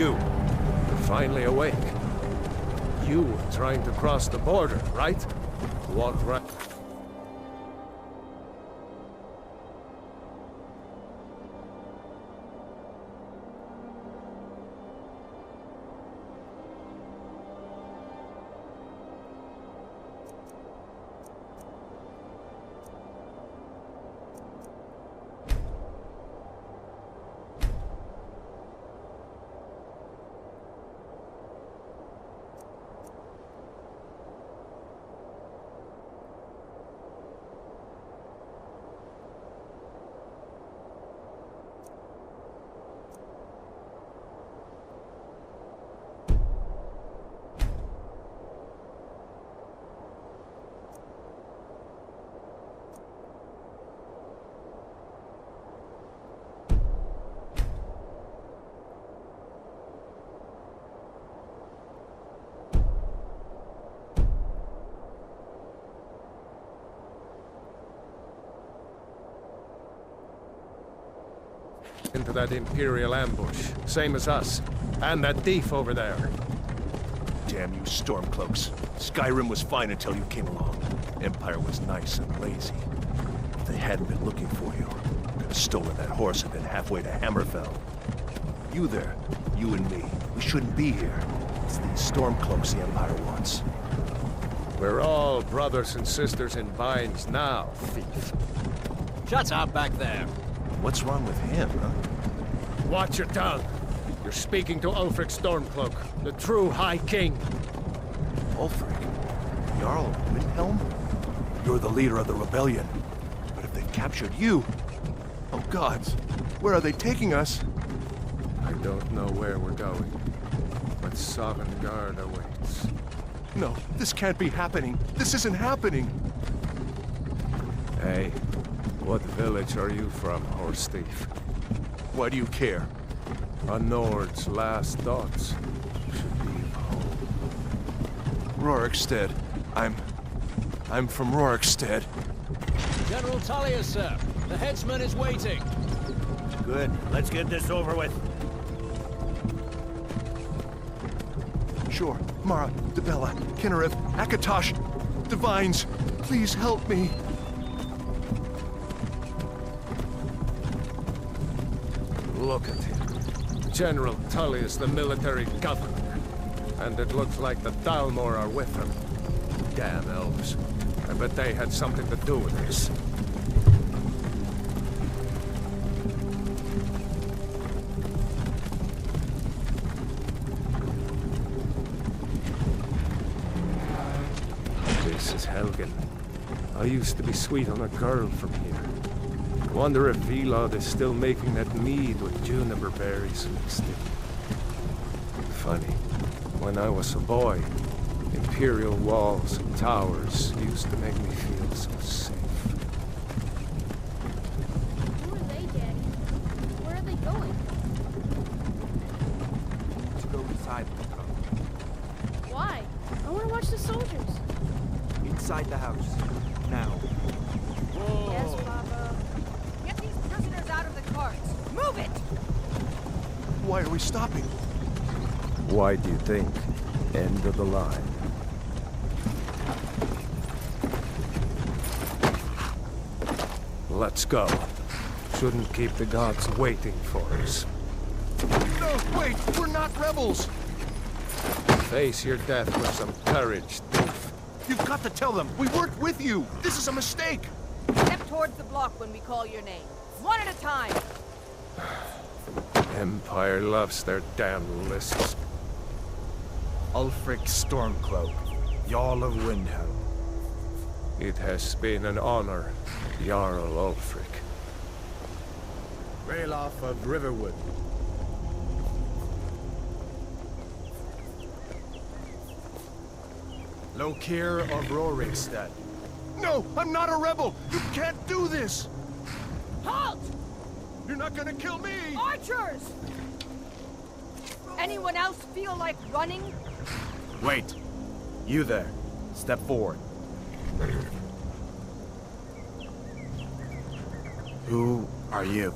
you. You're finally awake. You were trying to cross the border, right? Walk right... into that Imperial ambush, same as us. And that thief over there. Damn you Stormcloaks. Skyrim was fine until you came along. Empire was nice and lazy. If they hadn't been looking for you, could have stolen that horse and been halfway to Hammerfell. You there, you and me, we shouldn't be here. It's these Stormcloaks the Empire wants. We're all brothers and sisters in binds now, thief. Shut up back there. What's wrong with him, huh? Watch your tongue. You're speaking to Ulfric Stormcloak, the true High King. Ulfric? Jarl of Windhelm? You're the leader of the rebellion. But if they've captured you... Oh gods, where are they taking us? I don't know where we're going, but Sovngarde awaits. No, this can't be happening. This isn't happening. Hey, what village are you from, horse thief? Why do you care? A Nord's last thoughts should be of home. Rorikstead. I'm from Rorikstead. General Tullius, sir. The headsman is waiting. Good. Let's get this over with. Sure. Mara, Debella, Kinnereth, Akatosh, Divines, please help me. Look at him. General Tullius, the military governor. And it looks like the Dalmor are with him. Damn elves. I bet they had something to do with this. This is Helgen. I used to be sweet on a girl from here. Wonder if Vilod is still making that mead with juniper berries mixed in. Funny, when I was a boy, Imperial walls and towers used to make me feel so safe. Who are they, Daddy? Where are they going? To go inside the house. Why? I want to watch the soldiers. Inside the house. Now. Yes, Papa. Get these prisoners out of the carts. Move it! Why are we stopping? Why do you think? End of the line. Let's go. Shouldn't keep the gods waiting for us. No, wait! We're not rebels! Face your death with some courage, thief. You've got to tell them! We weren't with you! This is a mistake! Step towards the block when we call your name. One at a time. Empire loves their damn lists. Ulfric Stormcloak, Jarl of Windhelm. It has been an honor, Jarl Ulfric. Ralof of Riverwood. Lokir of Rorikstead. No! I'm not a rebel! You can't do this! Halt! You're not gonna kill me! Archers! Anyone else feel like running? Wait. You there. Step forward. Who are you?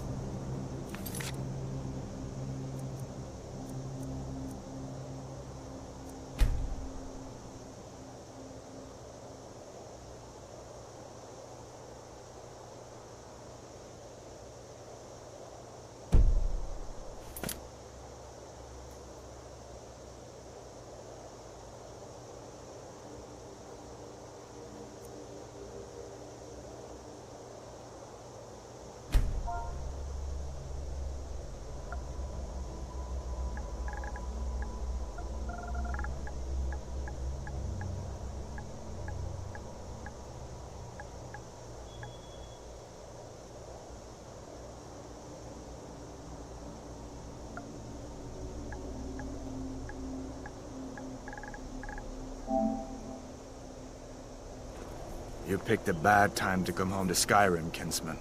You picked a bad time to come home to Skyrim, kinsman.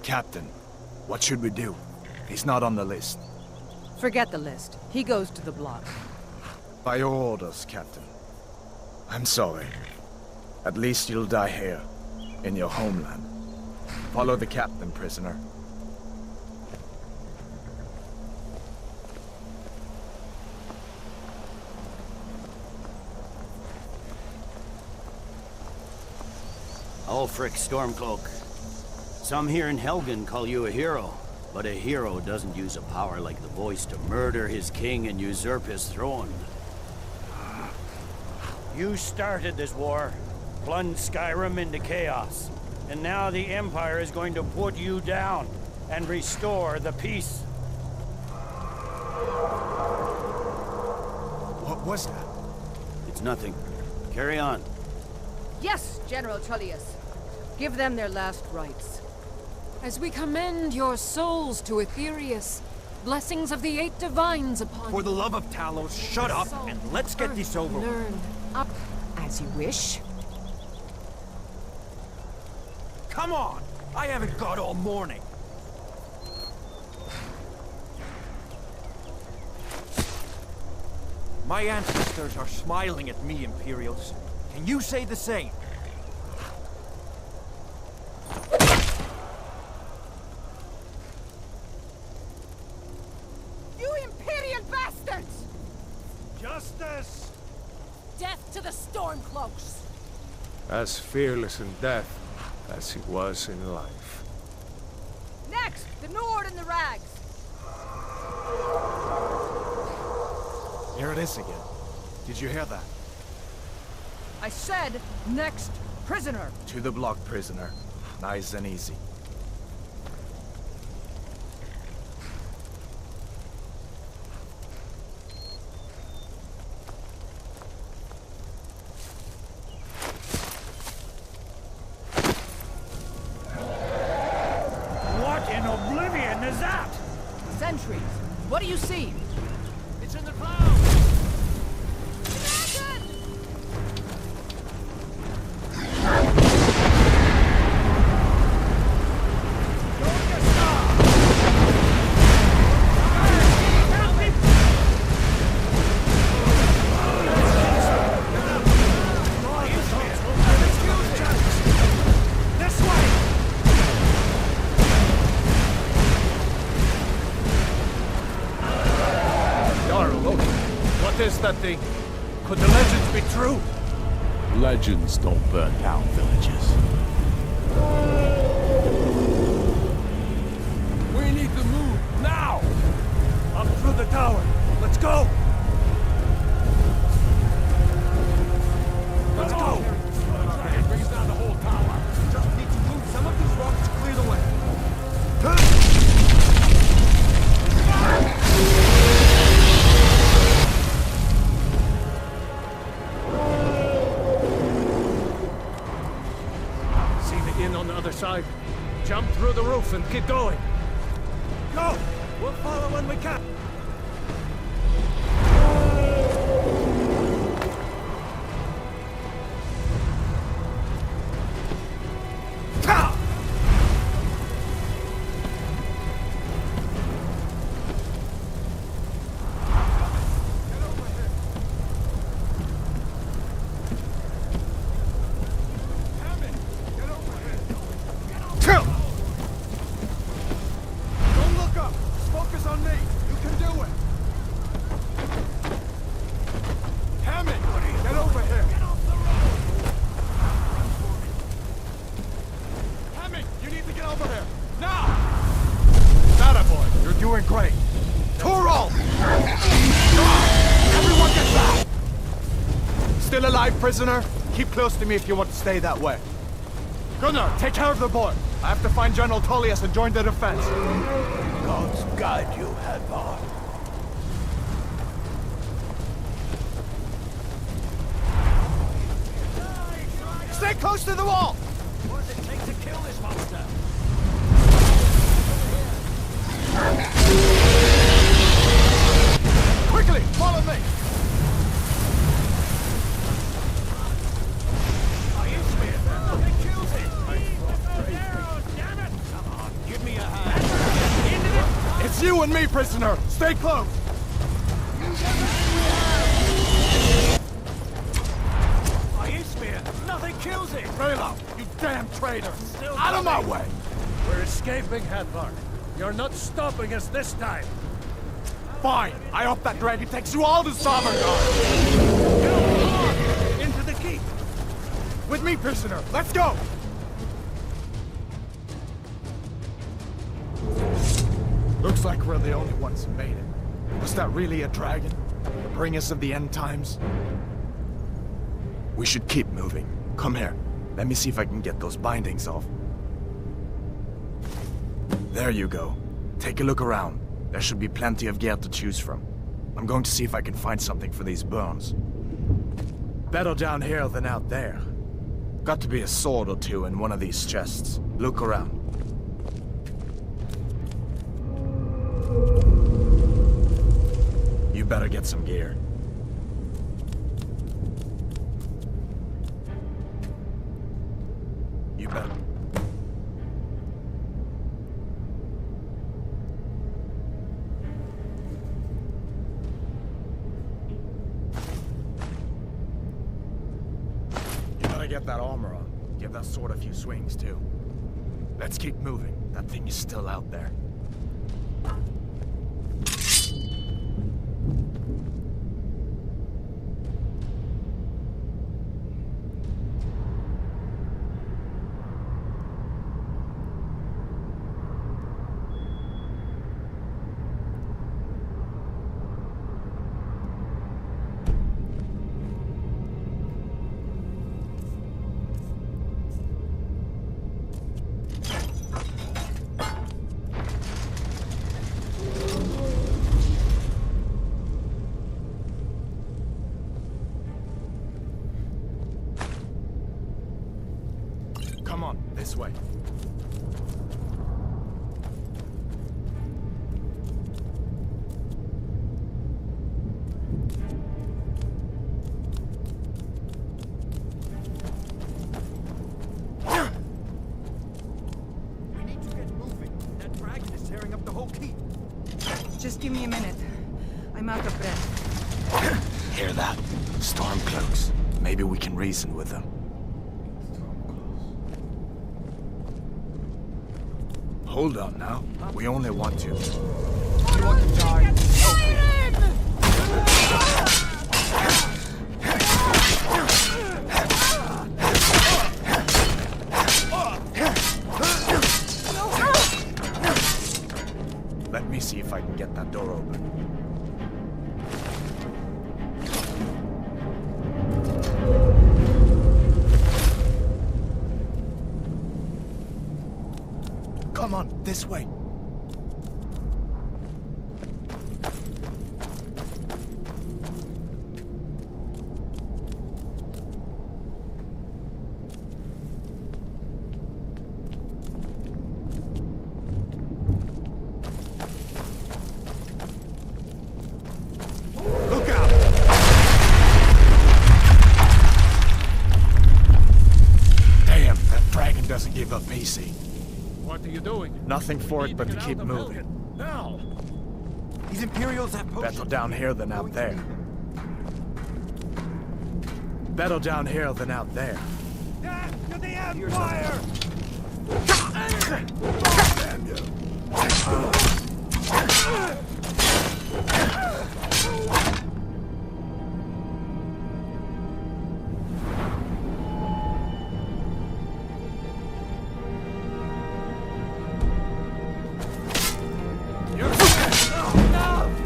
Captain, what should we do? He's not on the list. Forget the list. He goes to the block. By your orders, Captain. I'm sorry. At least you'll die here, in your homeland. Follow the captain, prisoner. Ulfric Stormcloak. Some here in Helgen call you a hero, but a hero doesn't use a power like the voice to murder his king and usurp his throne. You started this war, plunged Skyrim into chaos, and now the Empire is going to put you down and restore the peace. What was that? It's nothing. Carry on. Yes, General Tullius. Give them their last rites. As we commend your souls to Aetherius, blessings of the eight divines upon For the you. love of Talos, shut up and let's get this over with. Learn up as you wish. Come on! I haven't got all morning. My ancestors are smiling at me, Imperials. Can you say the same? You Imperial bastards! Justice! Death to the Stormcloaks! As fearless in death as he was in life. Next, the Nord and the Rags. Here it is again. Did you hear that? I said, next prisoner. To the block, prisoner. Nice and easy. What in oblivion is that? Sentries. What do you see? It's in the clouds! What is that thing? Could the legends be true? Legends don't burn down villages. We need to move, now! Up through the tower. Let's go! Let's go! Bring us down the whole tower. Just need to move some of these rocks to clear the way. See the inn on the other side? Jump through the roof and keep going. Go! We'll follow when we can. Don't look up! Focus on me! You can do it! Hammond! Get over here! Hammond! You need to get over here! Now! Nada, boy! You're doing great! Torol! Everyone get back! Still alive, prisoner? Keep close to me if you want to stay that way. Gunnar, take care of the boy. I have to find General Tullius and join the defense. Gods guide you, Hadvar. Stay close to the wall! What does it take to kill this monster? Quickly, follow me! and me, prisoner! Stay close! Nothing kills it! Raylo, you damn traitor! Out of my way! We're escaping, Hadvar. You're not stopping us this time. Fine! I hope that dragon takes you all to Sovngarde! Into the keep! With me, prisoner! Let's go! Looks like we're the only ones who made it. Was that really a dragon? The bringers of the end times? We should keep moving. Come here. Let me see if I can get those bindings off. There you go. Take a look around. There should be plenty of gear to choose from. I'm going to see if I can find something for these burns. Better down here than out there. Got to be a sword or two in one of these chests. Look around. You better get some gear. You better. You better get that armor on. Give that sword a few swings, too. Let's keep moving. That thing is still out there. Come on, this way. We need to get moving. That dragon is tearing up the whole keep. Just give me a minute. I'm out of breath. Hear that? Stormcloaks. Maybe we can reason with them. Hold on now. We only want to. You want to die? Let me see if I can get that door open. Come on, this way. Look out! Damn, that dragon doesn't give up easy. What are you doing? Nothing for it Need but to get keep out of moving. Helgen. Now! These Imperials have potions. Better down here than out there. Better down here than out there. Death to the Empire! Damn you.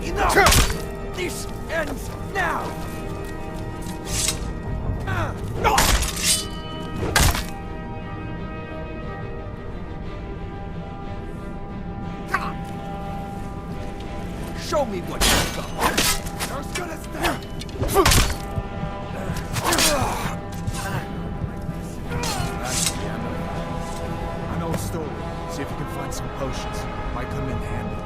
Enough! This ends now! Show me what you've got. You're as good as that. That's the end of it. An old story. See if you can find some potions. Might come in handy.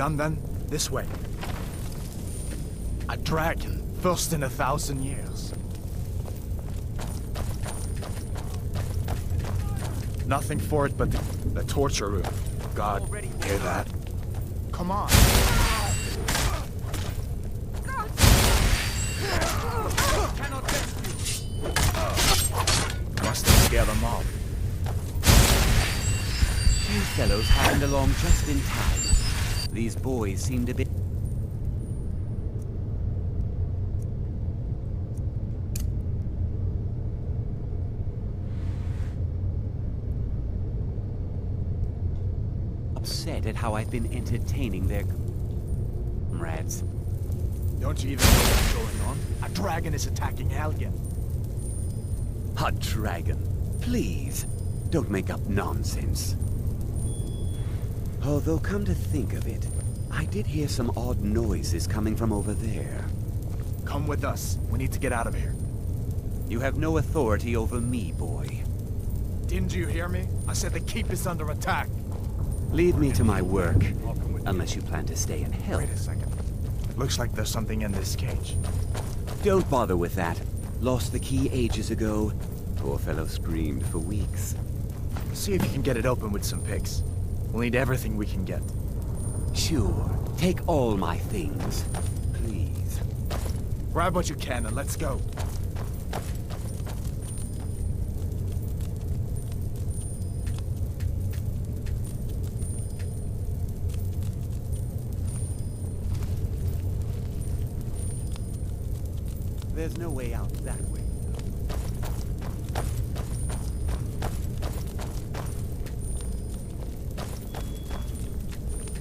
done then? This way. A dragon, first in 1,000 years. Nothing for it but the torture room. God, hear that? Come on. Must have scared them off. You fellows happened along just in time. These boys seem to be... upset at how I've been entertaining their comrades. Don't you even know what's going on? A dragon is attacking Helgen. A dragon? Please, don't make up nonsense. Although, come to think of it, I did hear some odd noises coming from over there. Come with us. We need to get out of here. You have no authority over me, boy. Didn't you hear me? I said the keep is under attack. Leave me to my work, unless you plan to stay and help. Wait a second. Looks like there's something in this cage. Don't bother with that. Lost the key ages ago. Poor fellow screamed for weeks. See if you can get it open with some picks. We'll need everything we can get. Sure. Take all my things. Please. Grab what you can and let's go. There's no way out that way.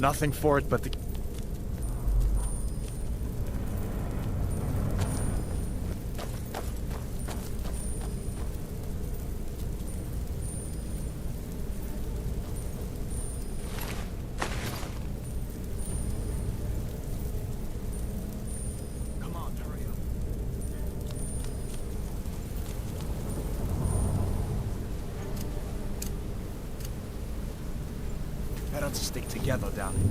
Nothing for it but the... Come on, hurry up. Better to stick together down here.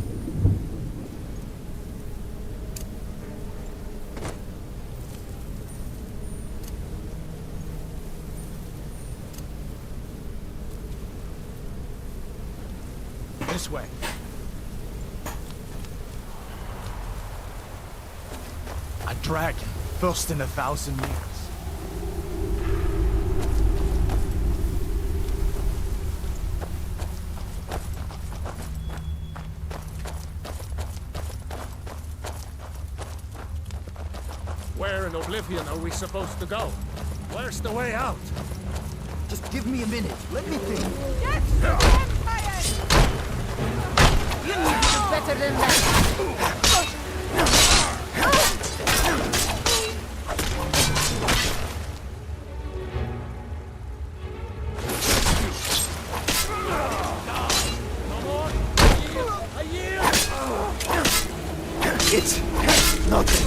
This way. A dragon, first in 1,000 years. Where in Oblivion are we supposed to go? Where's the way out? Just give me a minute. Let me think. Yes! Empire! You need to do better than that. It's nothing.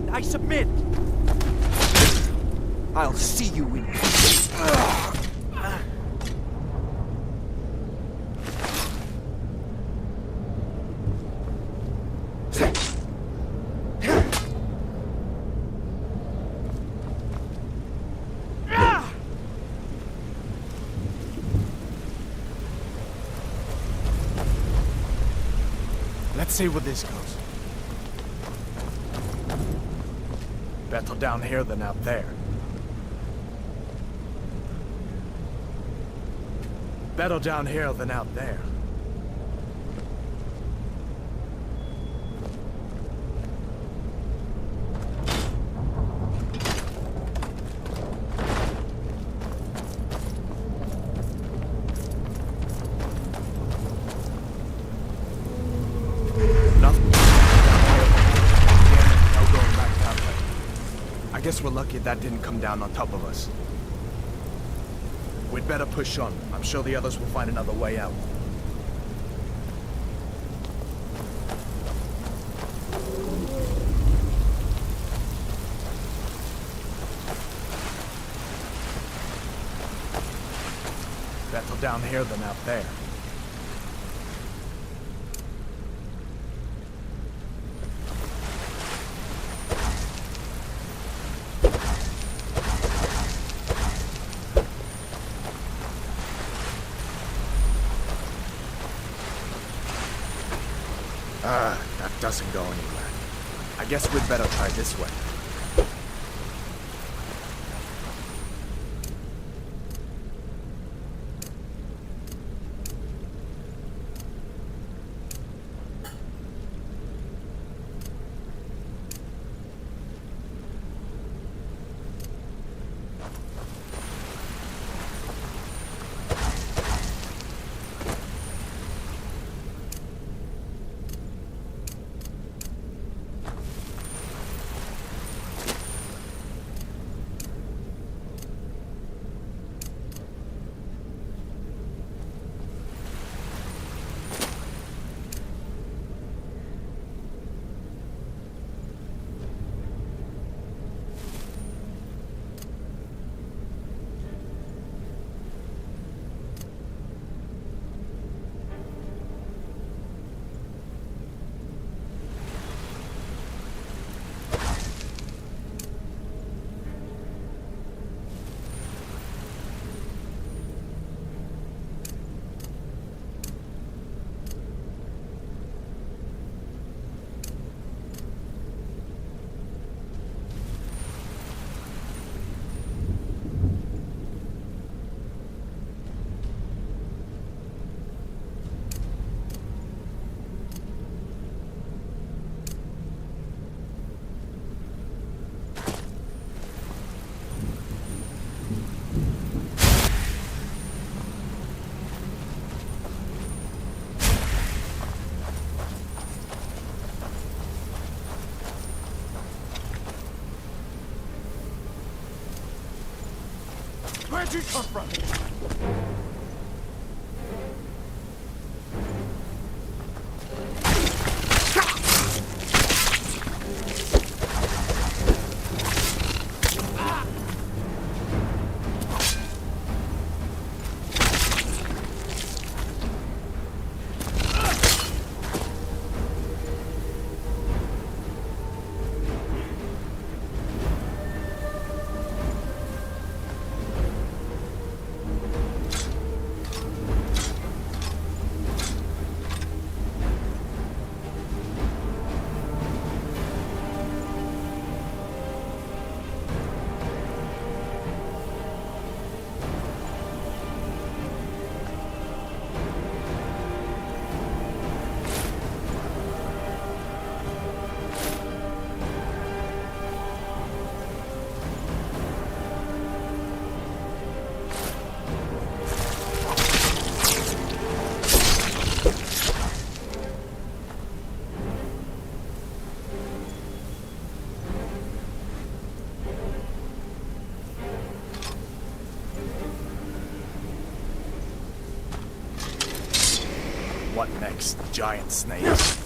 Fine, I submit! I'll see you in... Let's see where this goes. Better down here than out there. Better down here than out there. I guess we're lucky that didn't come down on top of us. We'd better push on. I'm sure the others will find another way out. Better down here than out there. That doesn't go anywhere. I guess we'd better try this way. Where'd you come from? What next? Giant snakes?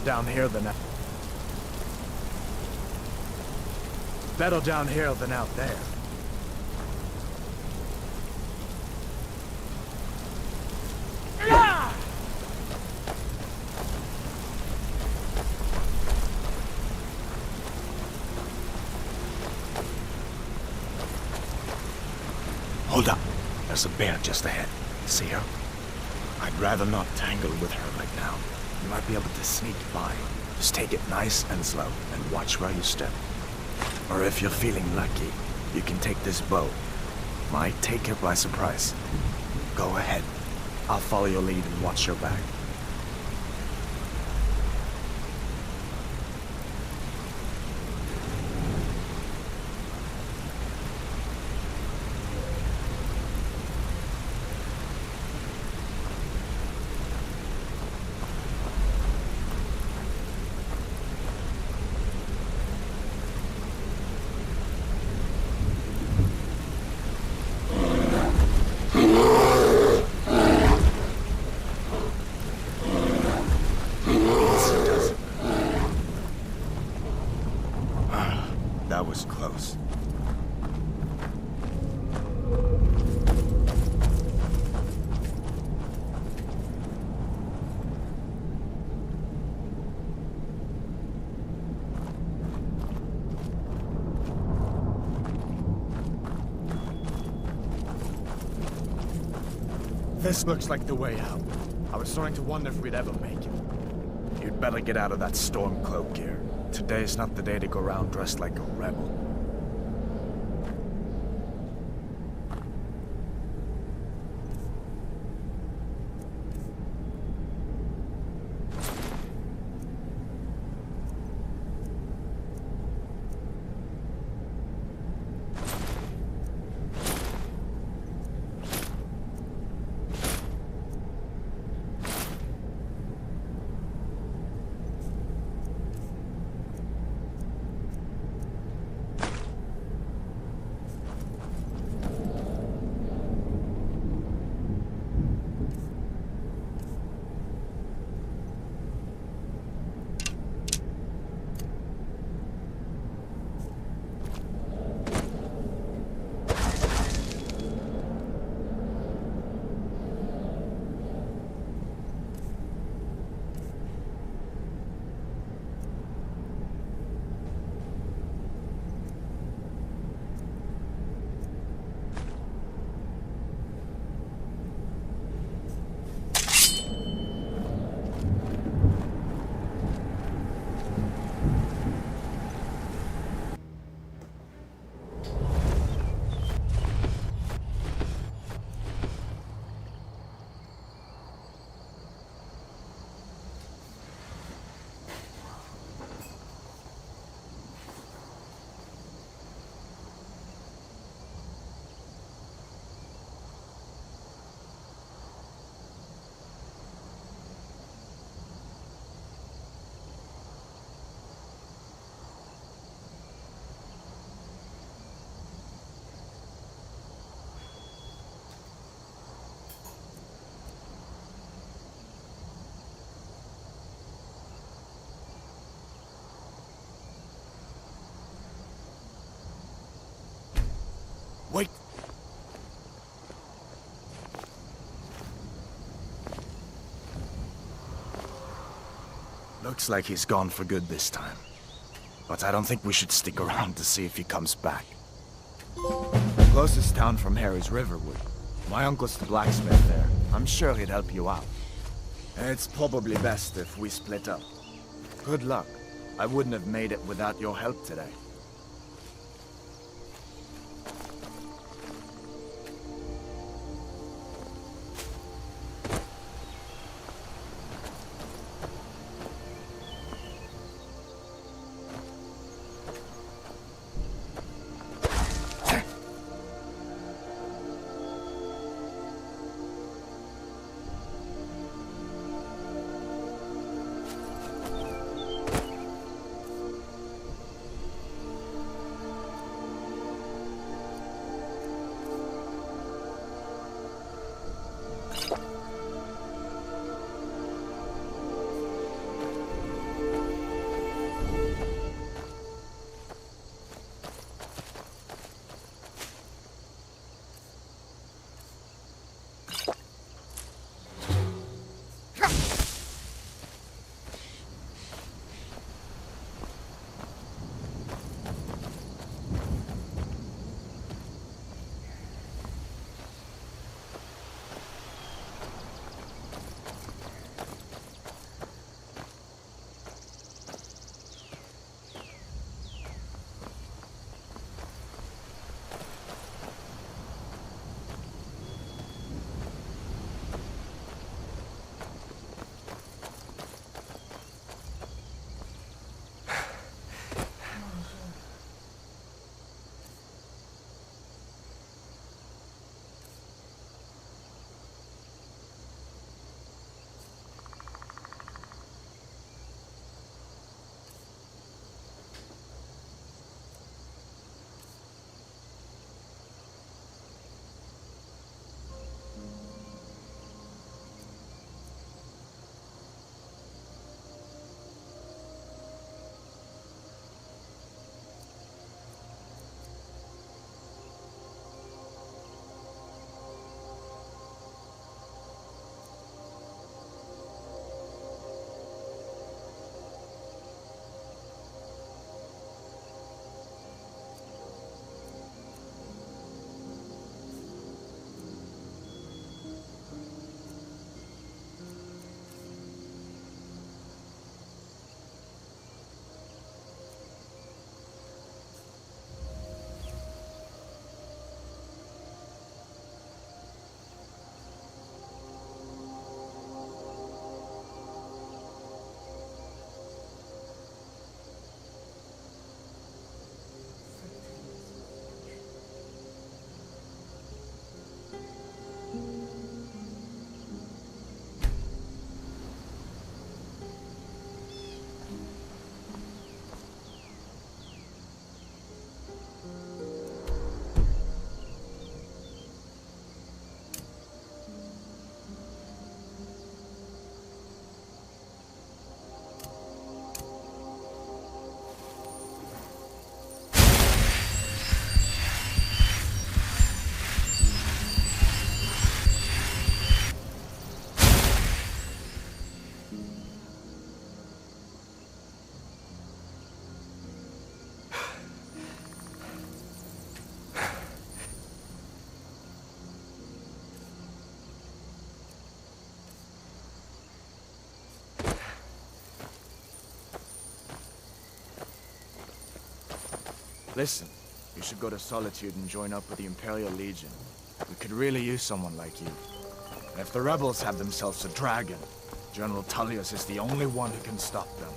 down here than out. Better down here than out there. Hold up. There's a bear just ahead. See her? I'd rather not tangle with her right now. You might be able to sneak by. Just take it nice and slow, and watch where you step. Or if you're feeling lucky, you can take this bow. Might take her by surprise. Go ahead. I'll follow your lead and watch your back. That was close. This looks like the way out. I was starting to wonder if we'd ever make it. You'd better get out of that storm cloak gear. Today's not the day to go around dressed like a rebel. Wait! Looks like he's gone for good this time. But I don't think we should stick around to see if he comes back. The closest town from here is Riverwood. My uncle's the blacksmith there. I'm sure he'd help you out. It's probably best if we split up. Good luck. I wouldn't have made it without your help today. Listen, you should go to Solitude and join up with the Imperial Legion. We could really use someone like you. And if the rebels have themselves a dragon, General Tullius is the only one who can stop them.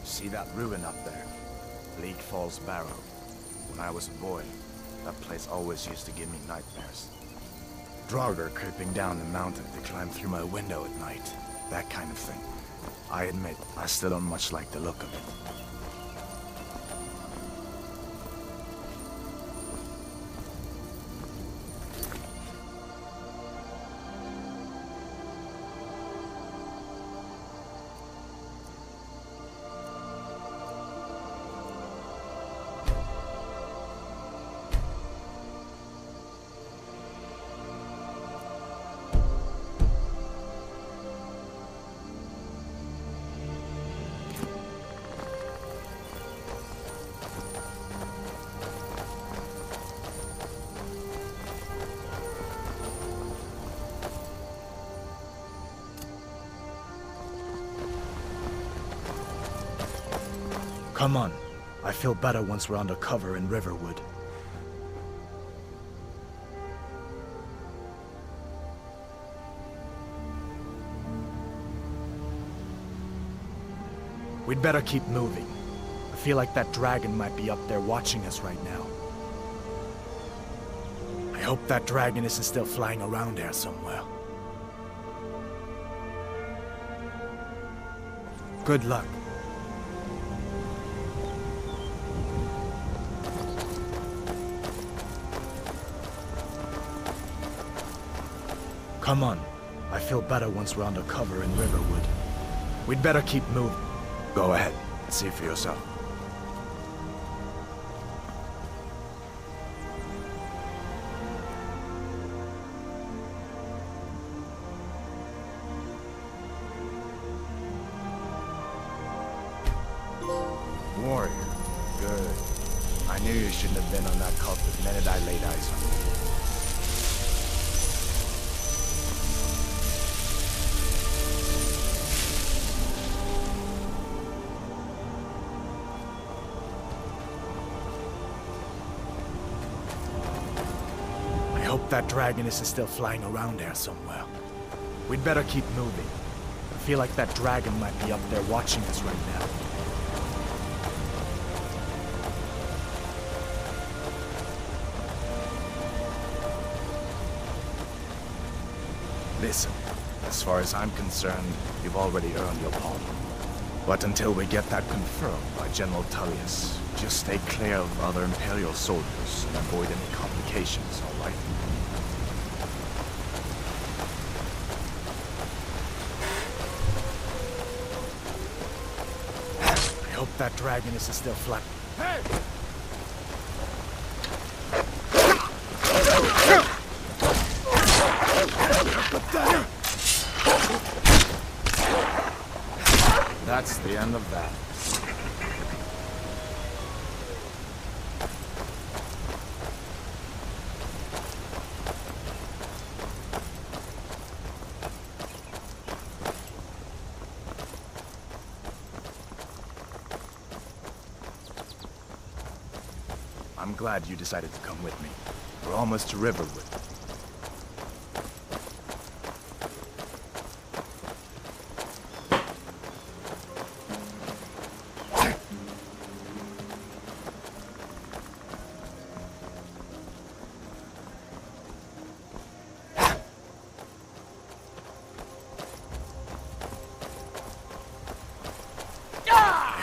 See that ruin up there? Bleak Falls Barrow. When I was a boy, that place always used to give me nightmares. Draugr creeping down the mountain to climb through my window at night. That kind of thing. I admit, I still don't much like the look of it. Come on. I feel better once we're under cover in Riverwood. We'd better keep moving. I feel like that dragon might be up there watching us right now. I hope that dragon isn't still flying around there somewhere. Good luck. Come on. I feel better once we're under cover in Riverwood. We'd better keep moving. Go ahead. See for yourself. Warrior. Good. I knew you shouldn't have been on that cult the minute I laid eyes on you. I hope that dragon isn't still flying around there somewhere. We'd better keep moving. I feel like that dragon might be up there watching us right now. Listen, as far as I'm concerned, you've already earned your pardon. But until we get that confirmed by General Tullius, just stay clear of other Imperial soldiers and avoid any complications, all right? I hope that dragon is still flat. Hey! That's the end of that. I'm glad you decided to come with me. We're almost to Riverwood.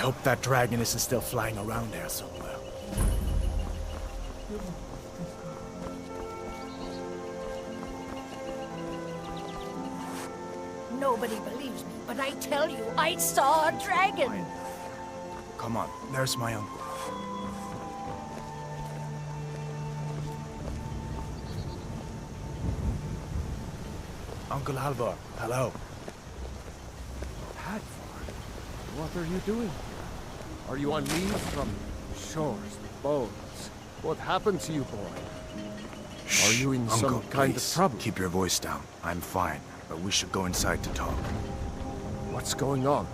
I hope that dragon isn't still flying around there somewhere. Nobody believes me, but I tell you, I saw a dragon! Come on, there's my uncle. Uncle Halvor, hello. Hadvar, what are you doing here? Are you on leave from shores, bones? What happened to you, boy? Are you in Uncle, some kind please, of trouble? keep your voice down. I'm fine, but we should go inside to talk. What's going on?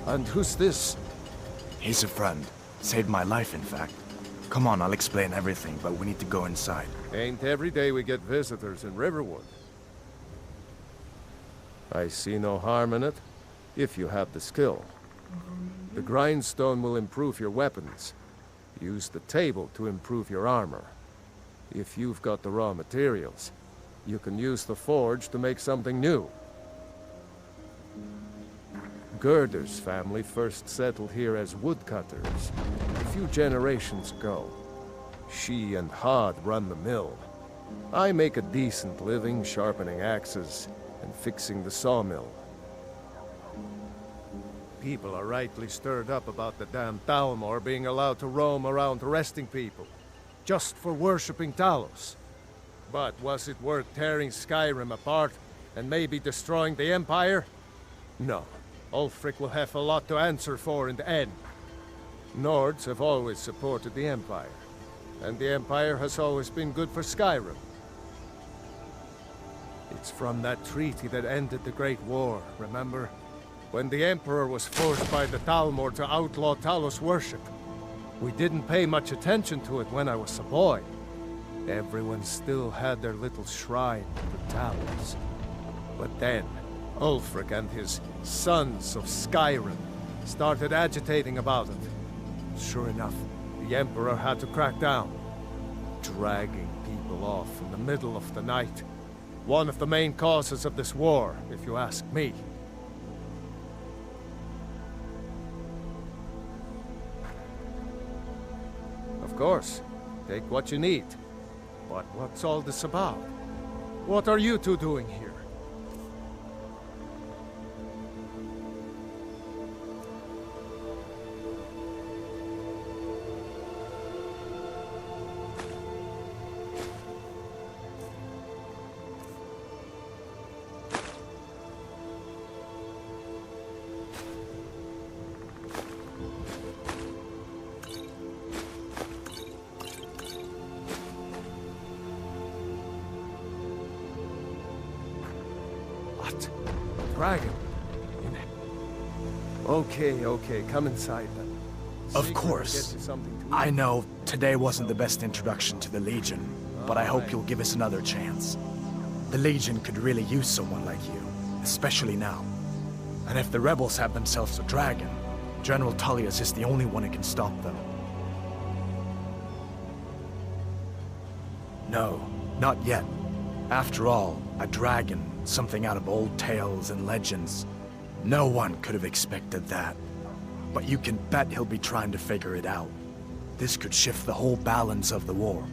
And who's this? He's a friend. Saved my life, in fact. Come on, I'll explain everything, but we need to go inside. Ain't every day we get visitors in Riverwood. I see no harm in it, if you have the skill. The grindstone will improve your weapons. Use the table to improve your armor. If you've got the raw materials, you can use the forge to make something new. Gerder's family first settled here as woodcutters a few generations ago. She and Hod run the mill. I make a decent living sharpening axes and fixing the sawmill. People are rightly stirred up about the damn Thalmor being allowed to roam around arresting people, just for worshipping Talos. But was it worth tearing Skyrim apart and maybe destroying the Empire? No. Ulfric will have a lot to answer for in the end. Nords have always supported the Empire, and the Empire has always been good for Skyrim. It's from that treaty that ended the Great War, remember? When the Emperor was forced by the Thalmor to outlaw Talos worship. We didn't pay much attention to it when I was a boy. Everyone still had their little shrine to Talos. But then, Ulfric and his Sons of Skyrim started agitating about it. Sure enough, the Emperor had to crack down, dragging people off in the middle of the night. One of the main causes of this war, if you ask me. Of course, take what you need. But what's all this about? What are you two doing here? Dragon. Okay, come inside then. Of course. I know today wasn't the best introduction to the Legion, but I hope you'll give us another chance. The Legion could really use someone like you, especially now. And if the rebels have themselves a dragon, General Tullius is the only one who can stop them. No, not yet. After all, a dragon, something out of old tales and legends. No one could have expected that. But you can bet he'll be trying to figure it out. This could shift the whole balance of the war.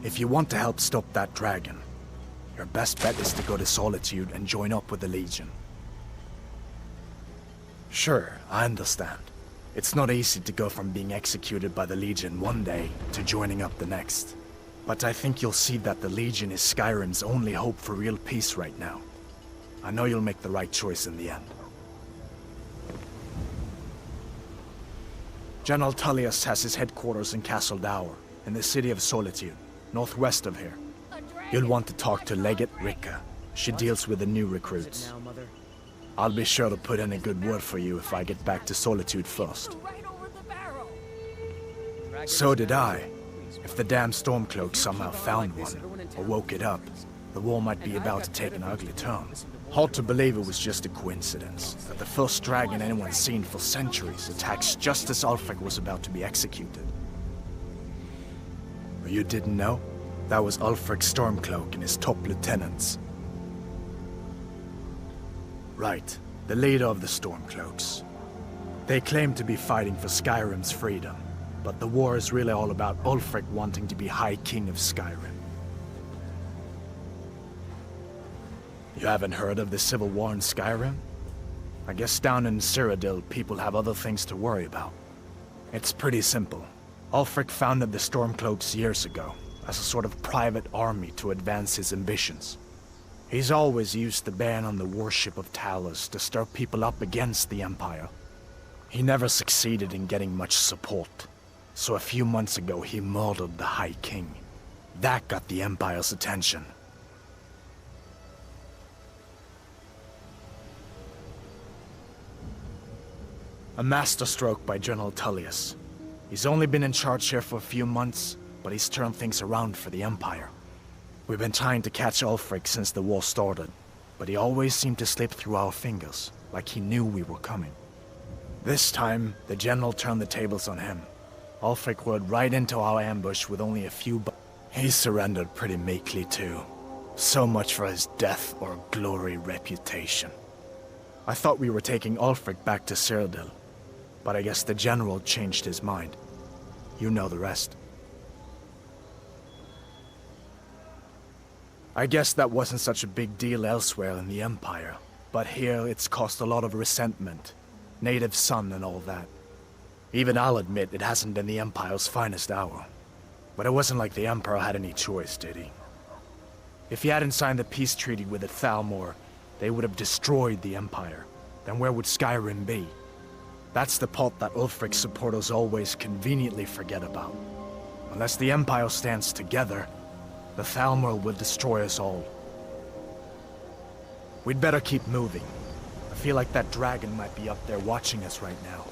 If you want to help stop that dragon, your best bet is to go to Solitude and join up with the Legion. Sure, I understand. It's not easy to go from being executed by the Legion one day to joining up the next. But I think you'll see that the Legion is Skyrim's only hope for real peace right now. I know you'll make the right choice in the end. General Tullius has his headquarters in Castle Dower, in the city of Solitude, northwest of here. You'll want to talk to Legate Ricka. She deals with the new recruits. I'll be sure to put in a good word for you if I get back to Solitude first. So did I. If the damn Stormcloak somehow found one, or woke it up, the war might be about to take an ugly turn. Hard to believe it was just a coincidence, that the first dragon anyone's seen for centuries attacks just as Ulfric was about to be executed. But you didn't know? That was Ulfric's Stormcloak and his top lieutenants. Right, the leader of the Stormcloaks. They claim to be fighting for Skyrim's freedom, but the war is really all about Ulfric wanting to be High King of Skyrim. You haven't heard of the civil war in Skyrim? I guess down in Cyrodiil, people have other things to worry about. It's pretty simple. Ulfric founded the Stormcloaks years ago, as a sort of private army to advance his ambitions. He's always used the ban on the worship of Talos to stir people up against the Empire. He never succeeded in getting much support, so a few months ago he murdered the High King. That got the Empire's attention. A masterstroke by General Tullius. He's only been in charge here for a few months, but he's turned things around for the Empire. We've been trying to catch Ulfric since the war started, but he always seemed to slip through our fingers, like he knew we were coming. This time, the General turned the tables on him. Ulfric rode right into our ambush with only a few He surrendered pretty meekly too. So much for his death or glory reputation. I thought we were taking Ulfric back to Cyrodiil, but I guess the General changed his mind. You know the rest. I guess that wasn't such a big deal elsewhere in the Empire, but here it's caused a lot of resentment. Native son and all that. Even I'll admit it hasn't been the Empire's finest hour. But it wasn't like the Emperor had any choice, did he? If he hadn't signed the peace treaty with the Thalmor, they would have destroyed the Empire. Then where would Skyrim be? That's the part that Ulfric's supporters always conveniently forget about. Unless the Empire stands together, the Thalmor will destroy us all. We'd better keep moving. I feel like that dragon might be up there watching us right now.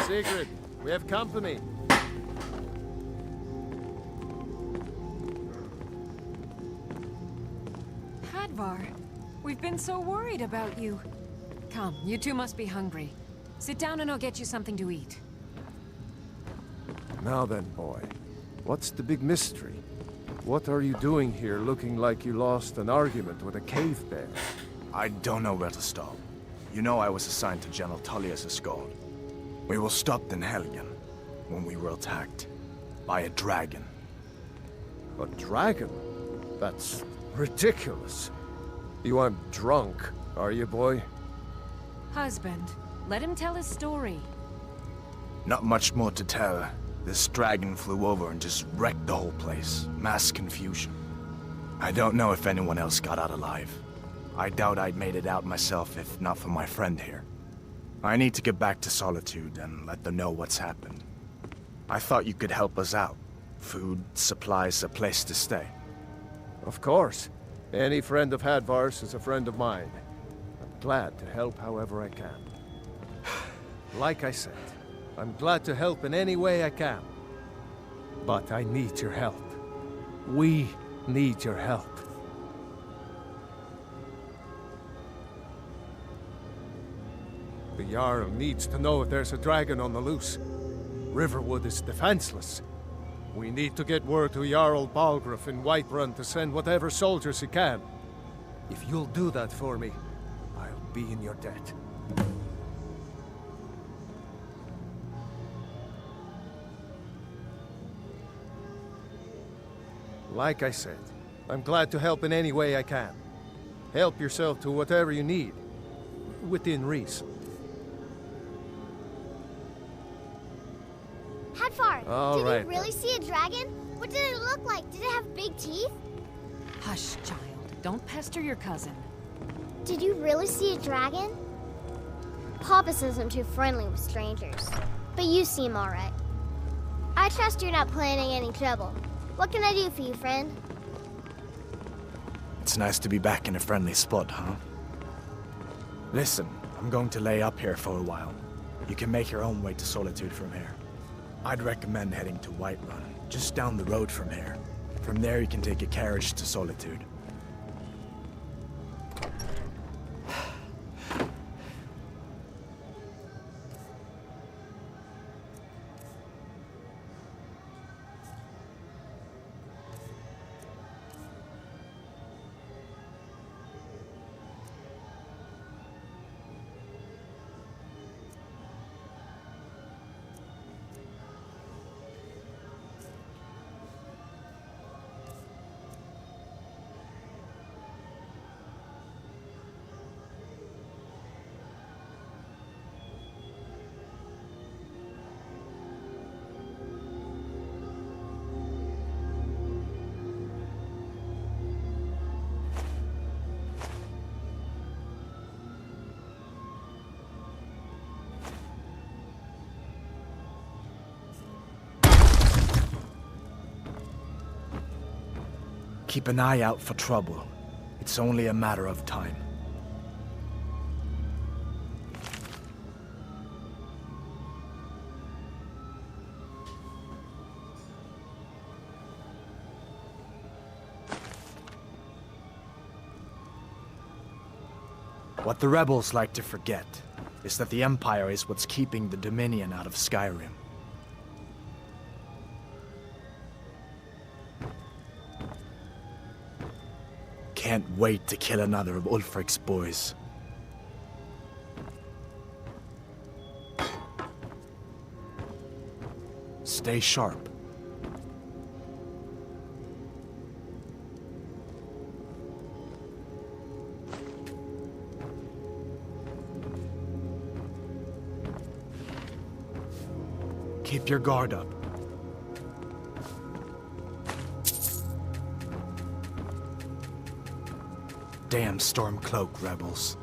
Sigrid, we have company. Hadvar, we've been so worried about you. Come, you two must be hungry. Sit down and I'll get you something to eat. Now then, boy, what's the big mystery? What are you doing here looking like you lost an argument with a cave bear? I don't know where to start. You know I was assigned to General Tullius' guard. We were stopped in Helgen when we were attacked by a dragon. A dragon? That's ridiculous. You aren't drunk, are you, boy? Husband, let him tell his story. Not much more to tell. This dragon flew over and just wrecked the whole place. Mass confusion. I don't know if anyone else got out alive. I doubt I'd made it out myself if not for my friend here. I need to get back to Solitude and let them know what's happened. I thought you could help us out. Food, supplies, a place to stay. Of course. Any friend of Hadvar's is a friend of mine. I'm glad to help however I can. Like I said, I'm glad to help in any way I can. But I need your help. We need your help. The Jarl needs to know if there's a dragon on the loose. Riverwood is defenseless. We need to get word to Jarl Balgruuf in Whiterun to send whatever soldiers he can. If you'll do that for me, I'll be in your debt. Like I said, I'm glad to help in any way I can. Help yourself to whatever you need, within reason. Hadvar, All did right, you really see a dragon? What did it look like? Did it have big teeth? Hush, child. Don't pester your cousin. Did you really see a dragon? Papa says I'm too friendly with strangers, but you seem all right. I trust you're not planning any trouble. What can I do for you, friend? It's nice to be back in a friendly spot, huh? Listen, I'm going to lay up here for a while. You can make your own way to Solitude from here. I'd recommend heading to Whiterun, just down the road from here. From there you can take a carriage to Solitude. Keep an eye out for trouble. It's only a matter of time. What the rebels like to forget is that the Empire is what's keeping the Dominion out of Skyrim. Can't wait to kill another of Ulfric's boys. Stay sharp. Keep your guard up. Damn Stormcloak rebels.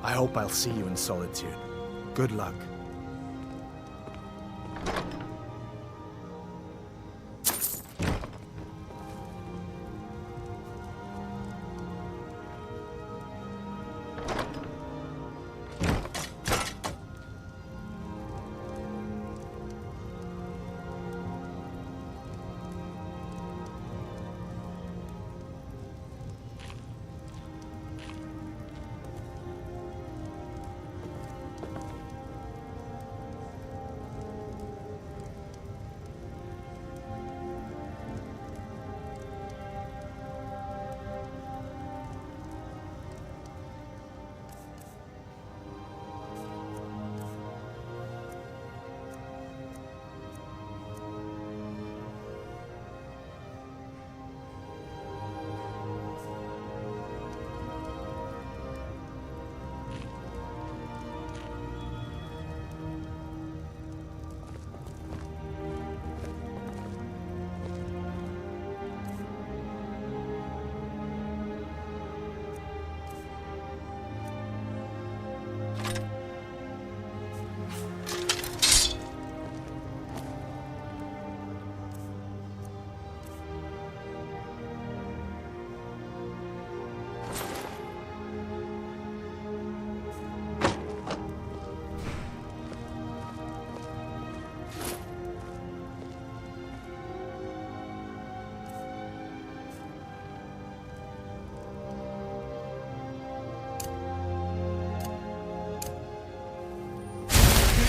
I hope I'll see you in Solitude. Good luck.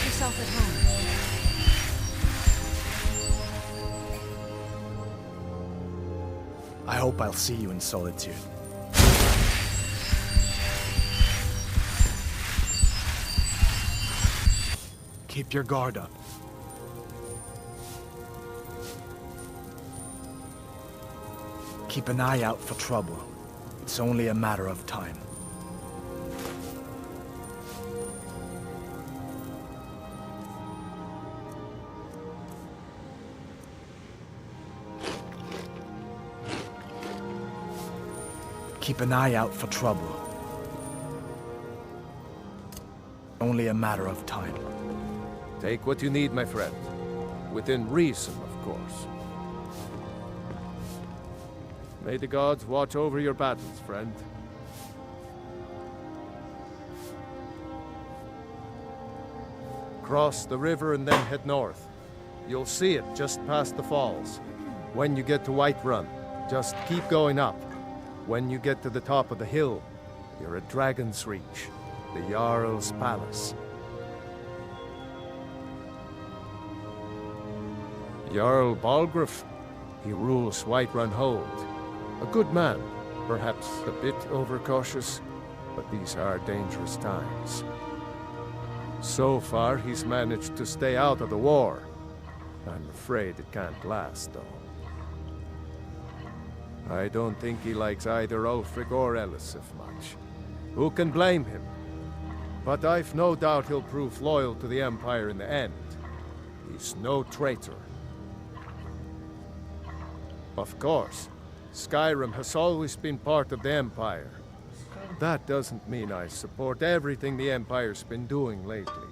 Yourself at home. I hope I'll see you in Solitude. Keep your guard up. Keep an eye out for trouble. It's only a matter of time. Keep an eye out for trouble. Only a matter of time. Take what you need, my friend. Within reason, of course. May the gods watch over your battles, friend. Cross the river and then head north. You'll see it just past the falls. When you get to Whiterun, just keep going up. When you get to the top of the hill, you're at Dragon's Reach, the Jarl's palace. Jarl Balgruuf, he rules Whiterun Hold. A good man, perhaps a bit overcautious, but these are dangerous times. So far, he's managed to stay out of the war. I'm afraid it can't last, though. I don't think he likes either Ulfric or Elisif much. Who can blame him? But I've no doubt he'll prove loyal to the Empire in the end. He's no traitor. Of course, Skyrim has always been part of the Empire. That doesn't mean I support everything the Empire's been doing lately.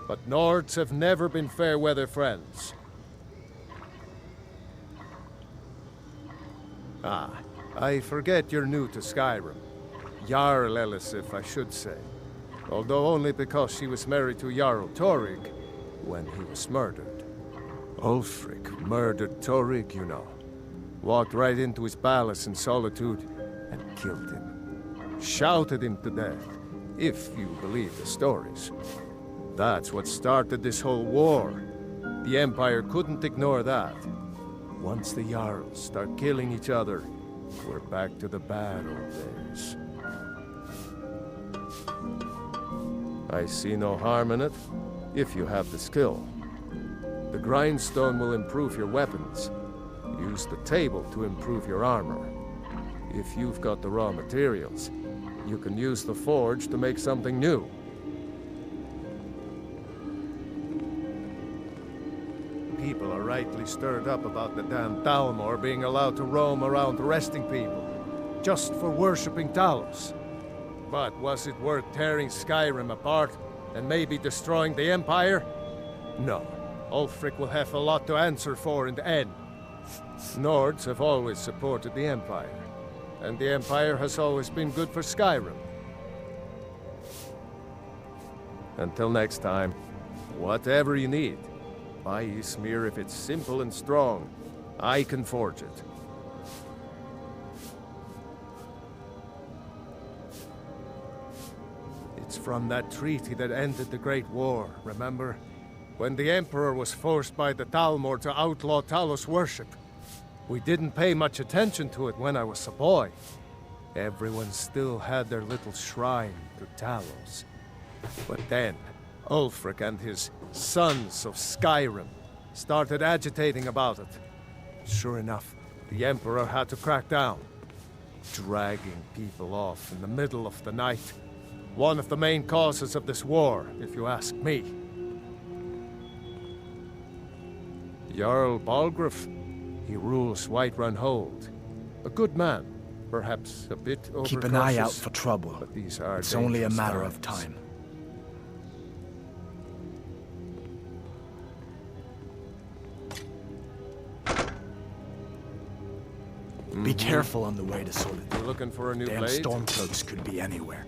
But Nords have never been fair-weather friends. Ah, I forget you're new to Skyrim. Jarl Elisif, I should say. Although only because she was married to Jarl Torygg when he was murdered. Ulfric murdered Torygg, you know. Walked right into his palace in Solitude and killed him. Shouted him to death, if you believe the stories. That's what started this whole war. The Empire couldn't ignore that. Once the Jarls start killing each other, we're back to the bad old days. I see no harm in it, if you have the skill. The grindstone will improve your weapons. Use the table to improve your armor. If you've got the raw materials, you can use the forge to make something new. People are rightly stirred up about the damn Thalmor being allowed to roam around arresting people, just for worshipping Talos. But was it worth tearing Skyrim apart and maybe destroying the Empire? No. Ulfric will have a lot to answer for in the end. Nords have always supported the Empire, and the Empire has always been good for Skyrim. Until next time, whatever you need, buy Ysmir if it's simple and strong. I can forge it. It's from that treaty that ended the Great War, remember? When the Emperor was forced by the Thalmor to outlaw Talos worship. We didn't pay much attention to it when I was a boy. Everyone still had their little shrine to Talos. But then, Ulfric and his sons of Skyrim started agitating about it. Sure enough, the Emperor had to crack down. Dragging people off in the middle of the night. One of the main causes of this war, if you ask me. Jarl Balgruuf, he rules Whiterun Hold. A good man, perhaps a bit overcautious. Keep an eye out for trouble. But these are it's only a dangerous matter times. of time. Be careful on the way to Solitude. You're looking for a new Damn blade? stormcloaks could be anywhere.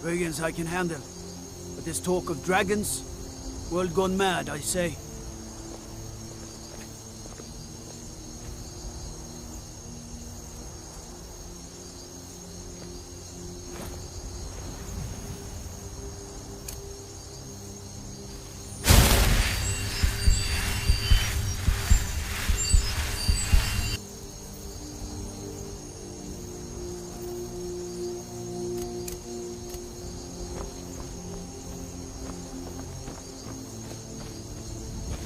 Brigands I can handle. But this talk of dragons, world gone mad, I say.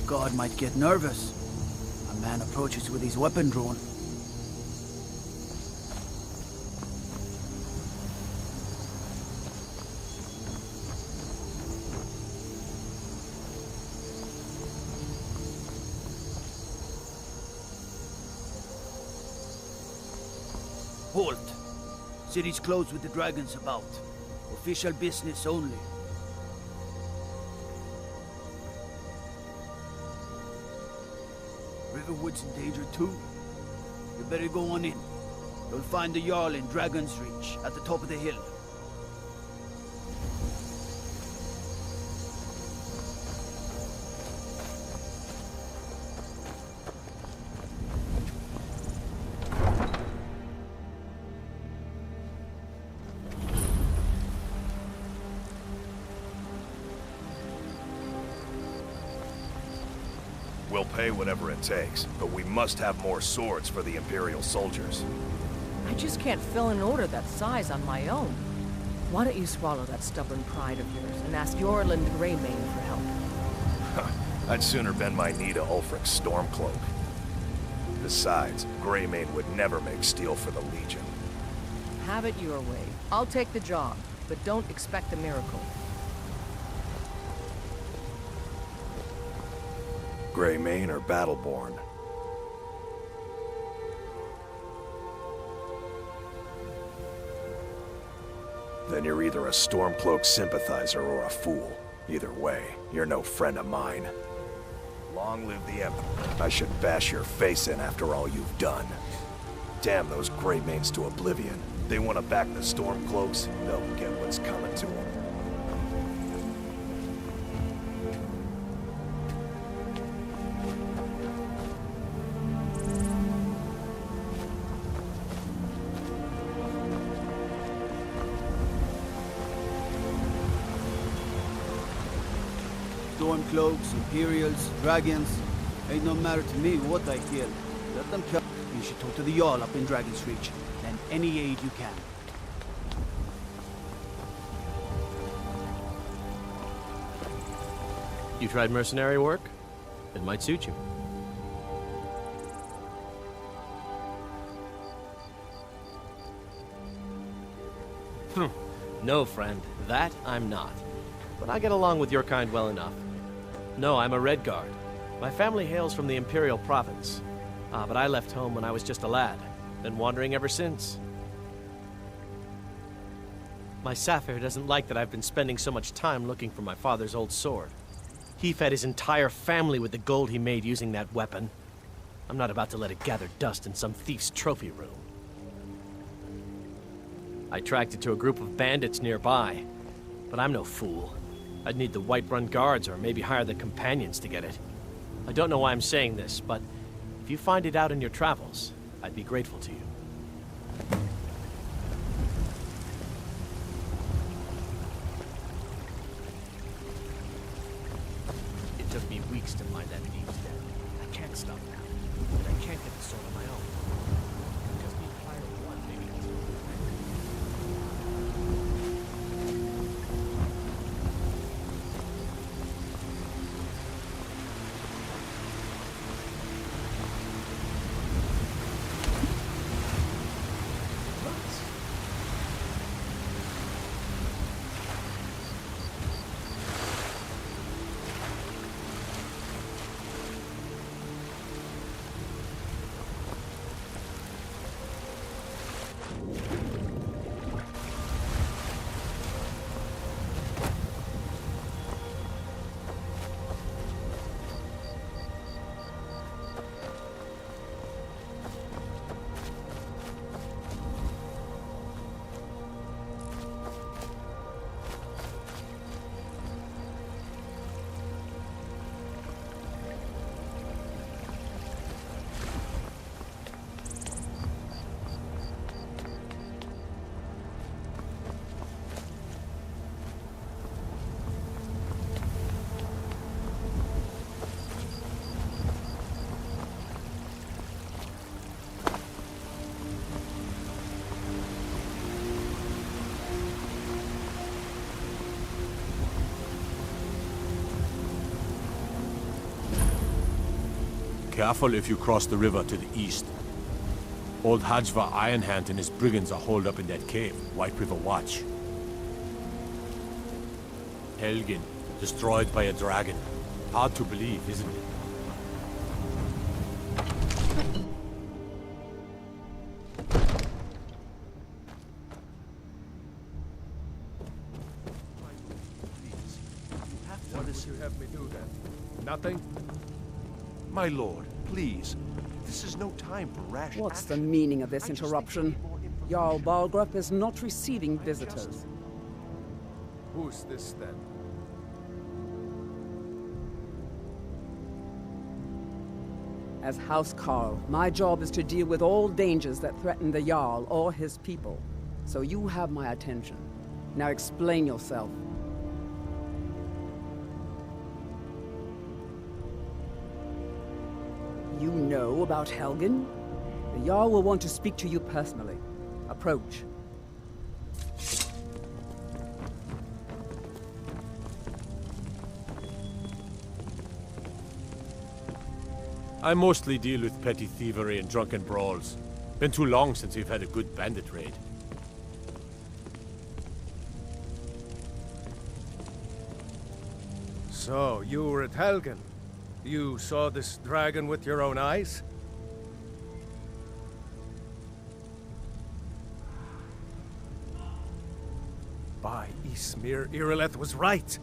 God might get nervous. A man approaches with his weapon drawn. Halt! City's closed with the dragons about. Official business only. Riverwood's in danger too. You better go on in. You'll find the Jarl in Dragon's Reach, at the top of the hill. We'll pay whatever it takes, but we must have more swords for the Imperial soldiers. I just can't fill an order that size on my own. Why don't you swallow that stubborn pride of yours and ask Yorland Greymane for help? I'd sooner bend my knee to Ulfric's Stormcloak. Besides, Greymane would never make steel for the Legion. Have it your way. I'll take the job, but don't expect a miracle. Greymane or Battleborn? Then you're either a Stormcloak sympathizer or a fool. Either way, you're no friend of mine. Long live the Emperor. I should bash your face in after all you've done. Damn those Greymanes to oblivion. They want to back the Stormcloaks, they'll get what's coming to them. Stormcloaks, Imperials, Dragons. Ain't no matter to me what I kill. Let them kill. You should talk to the Jarl up in Dragon's Reach. Lend any aid you can. You tried mercenary work? It might suit you. No, friend. That I'm not. But I get along with your kind well enough. No, I'm a Redguard. My family hails from the Imperial Province. But I left home when I was just a lad. Been wandering ever since. My Sapphire doesn't like that I've been spending so much time looking for my father's old sword. He fed his entire family with the gold he made using that weapon. I'm not about to let it gather dust in some thief's trophy room. I tracked it to a group of bandits nearby, but I'm no fool. I'd need the Whiterun Guards or maybe hire the Companions to get it. I don't know why I'm saying this, but if you find it out in your travels, I'd be grateful to you. It took me weeks to find that thieves' den. I can't stop now, and I can't get the sword on my own. Just need to hire one, maybe two. Careful if you cross the river to the east. Old Hajva Ironhand and his brigands are holed up in that cave, White River Watch. Helgen, destroyed by a dragon. Hard to believe, isn't it? What would you have me do then? Nothing? My lord, please. This is no time for rash What's the action. meaning of this interruption? Jarl Balgrup is not receiving visitors. Who's this then? As House Carl, my job is to deal with all dangers that threaten the Jarl or his people. So you have my attention. Now explain yourself. You know about Helgen? The Jarl will want to speak to you personally. Approach. I mostly deal with petty thievery and drunken brawls. Been too long since we've had a good bandit raid. So, you were at Helgen. You saw this dragon with your own eyes? By Ysmir, Irileth was right.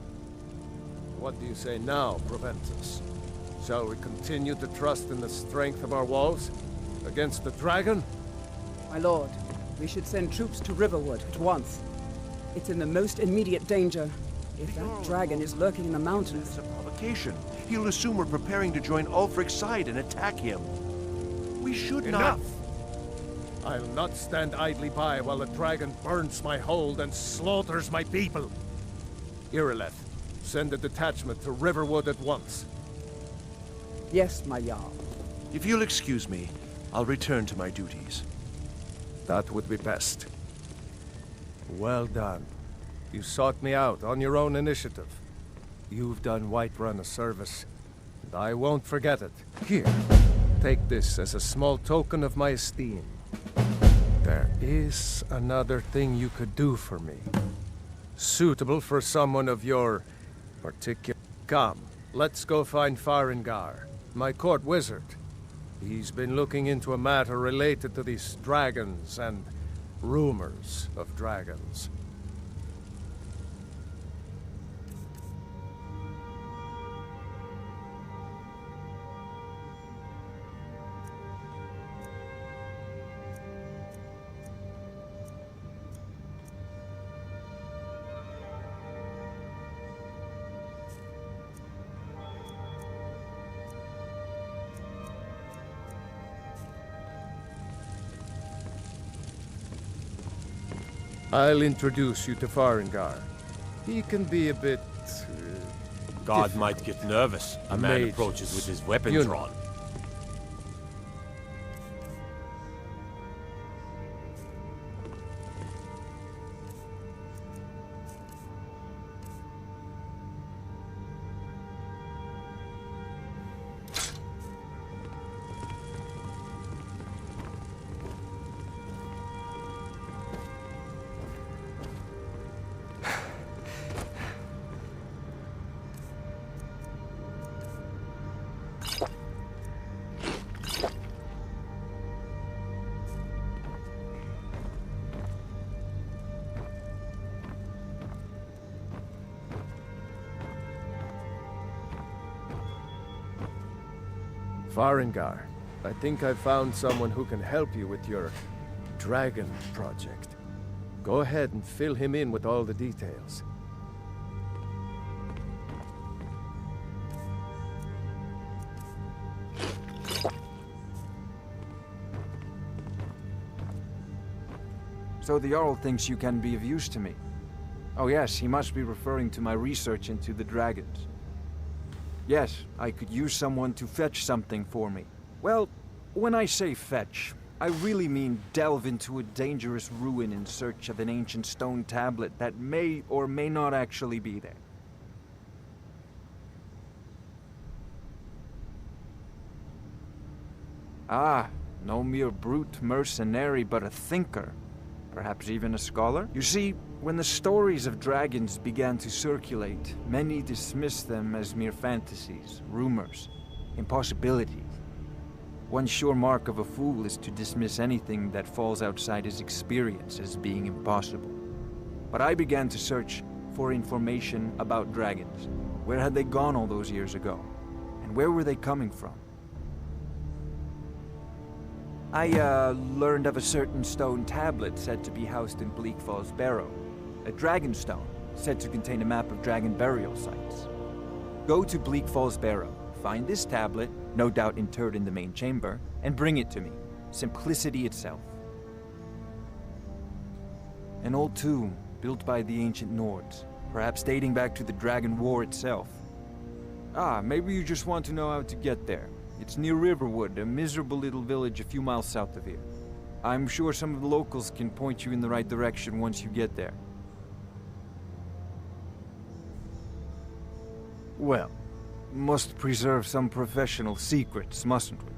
What do you say now, Proventus? Shall we continue to trust in the strength of our walls? Against the dragon? My lord, we should send troops to Riverwood at once. It's in the most immediate danger. If that dragon is lurking in the mountains... It's a provocation. He'll assume we're preparing to join Ulfric's side and attack him. We should Enough! not... I'll not stand idly by while the dragon burns my hold and slaughters my people. Irileth, send a detachment to Riverwood at once. Yes, my Jarl. If you'll excuse me, I'll return to my duties. That would be best. Well done. You sought me out on your own initiative. You've done Whiterun a service, and I won't forget it. Here, take this as a small token of my esteem. There is another thing you could do for me. Suitable for someone of your particular... Come, let's go find Farengar, my court wizard. He's been looking into a matter related to these dragons and rumors of dragons. I'll introduce you to Farengar. He can be a bit... God might get nervous. A man Mages, approaches with his weapon you know. drawn. Farengar, I think I've found someone who can help you with your dragon project. Go ahead and fill him in with all the details. So the Jarl thinks you can be of use to me. Oh yes, he must be referring to my research into the dragons. Yes, I could use someone to fetch something for me. Well, when I say fetch, I really mean delve into a dangerous ruin in search of an ancient stone tablet that may or may not actually be there. Ah, no mere brute mercenary, but a thinker. Perhaps even a scholar? You see, when the stories of dragons began to circulate, many dismissed them as mere fantasies, rumors, impossibilities. One sure mark of a fool is to dismiss anything that falls outside his experience as being impossible. But I began to search for information about dragons. Where had they gone all those years ago? And where were they coming from? I learned of a certain stone tablet said to be housed in Bleak Falls Barrow. A dragon stone, said to contain a map of dragon burial sites. Go to Bleak Falls Barrow, find this tablet, no doubt interred in the main chamber, and bring it to me. Simplicity itself. An old tomb, built by the ancient Nords, perhaps dating back to the Dragon War itself. Ah, maybe you just want to know how to get there. It's near Riverwood, a miserable little village a few miles south of here. I'm sure some of the locals can point you in the right direction once you get there. Well, must preserve some professional secrets, mustn't we?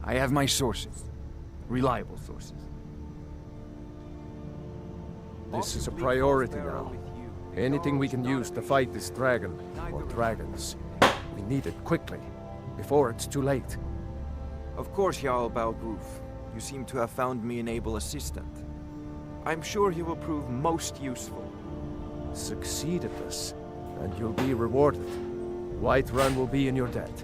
I have my sources. Reliable sources. This is a priority now. Anything we can use to fight this dragon, or dragons, we need it quickly, before it's too late. Of course, Jarl Balgruf. You seem to have found me an able assistant. I'm sure he will prove most useful. Succeed at this, and you'll be rewarded. Whiterun will be in your debt.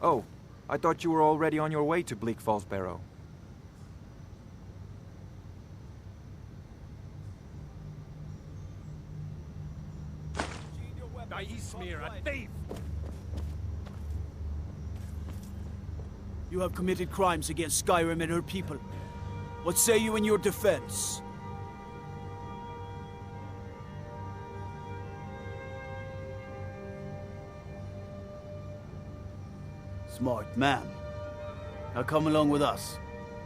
Oh, I thought you were already on your way to Bleak Falls Barrow. A thief! You have committed crimes against Skyrim and her people. What say you in your defense? Smart man. Now come along with us.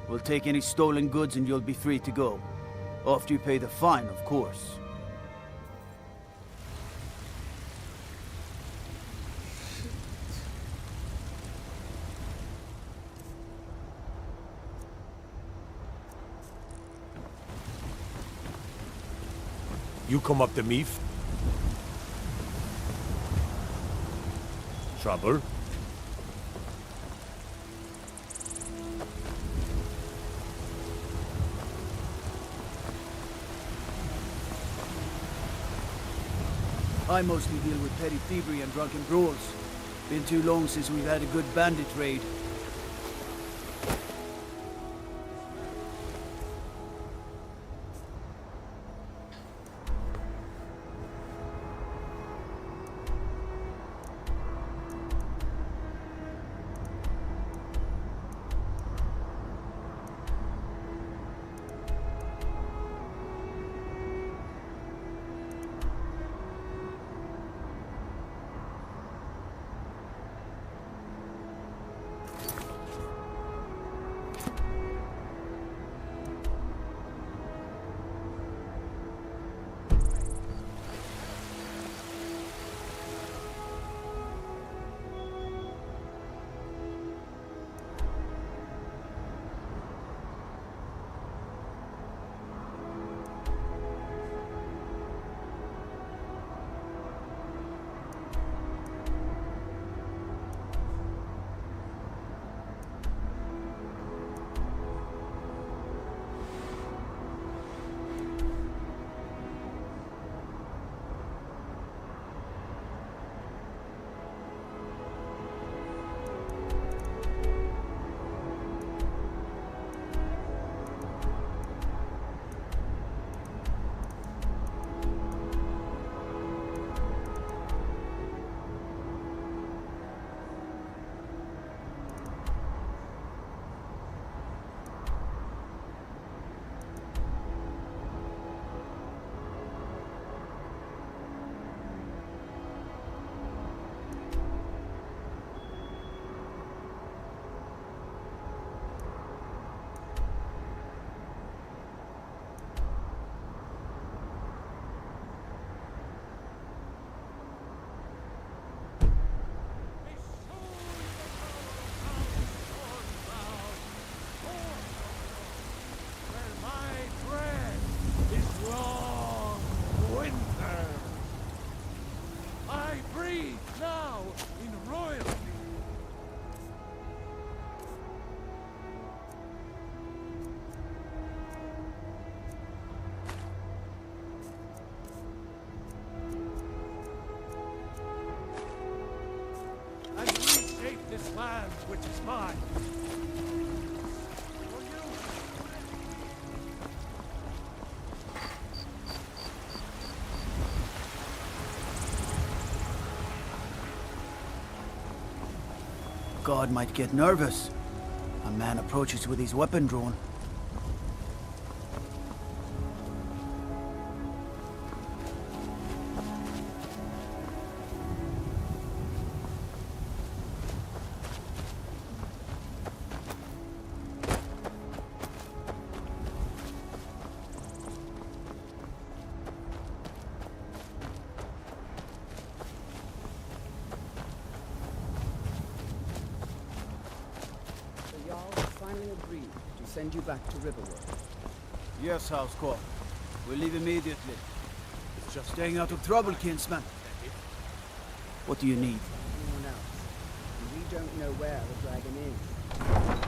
We'll take any stolen goods and you'll be free to go. After you pay the fine, of course. You come up to me? Trouble? I mostly deal with petty thievery and drunken brawls. Been too long since we've had a good bandit raid. land which is mine. God might get nervous. A man approaches with his weapon drawn. The Jarl has finally agreed to send you back to Riverwood. Yes, Housecorp. We'll leave immediately. It's just staying out of trouble, kinsman. What do you need? Anyone else? And we don't know where the dragon is.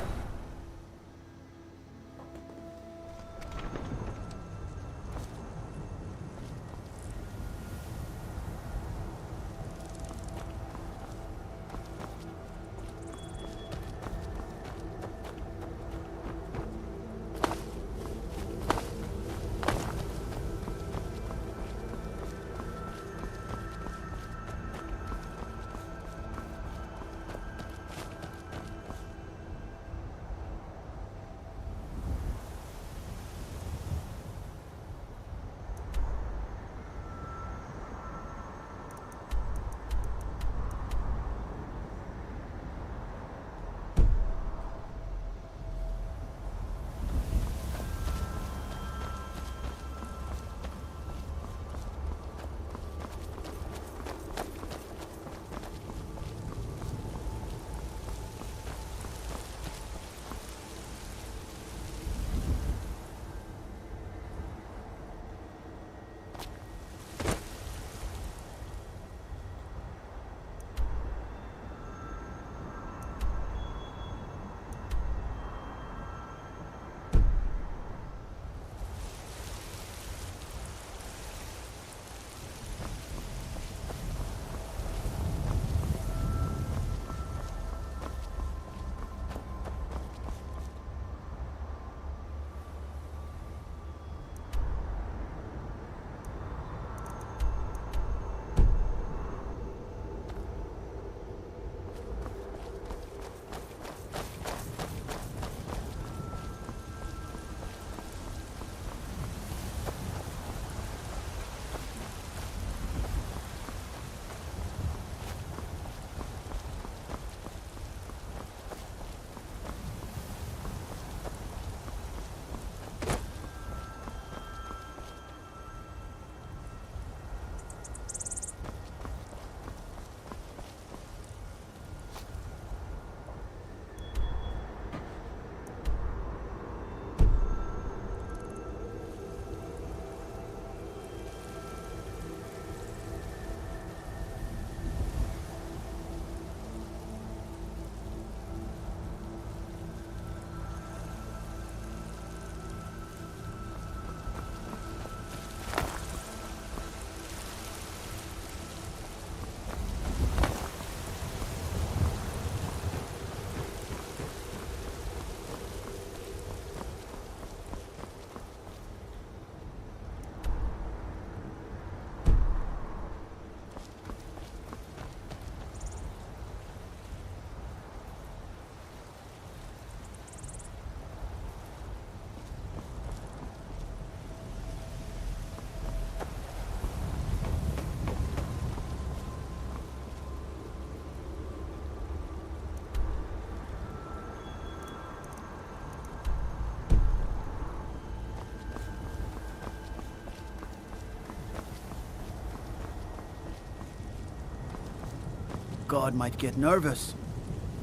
God might get nervous.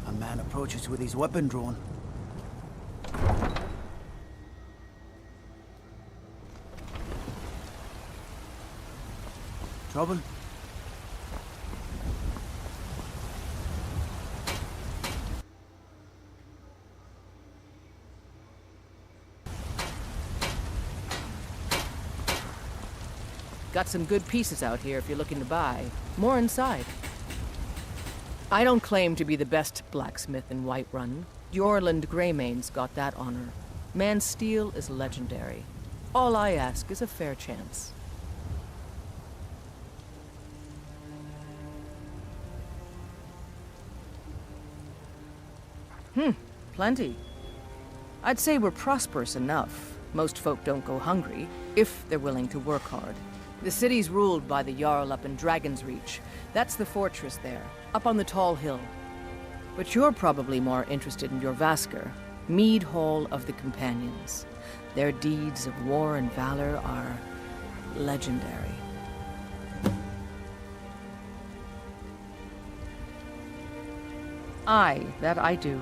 A man approaches with his weapon drawn. Trouble? Got some good pieces out here if you're looking to buy. More inside. I don't claim to be the best blacksmith in Whiterun. Jorland Greymane's got that honor. Man's steel is legendary. All I ask is a fair chance. Plenty. I'd say we're prosperous enough. Most folk don't go hungry, if they're willing to work hard. The city's ruled by the Jarl up in Dragon's Reach. That's the fortress there, up on the tall hill. But you're probably more interested in your Vasker, Mead Hall of the Companions. Their deeds of war and valor are legendary. Aye, that I do.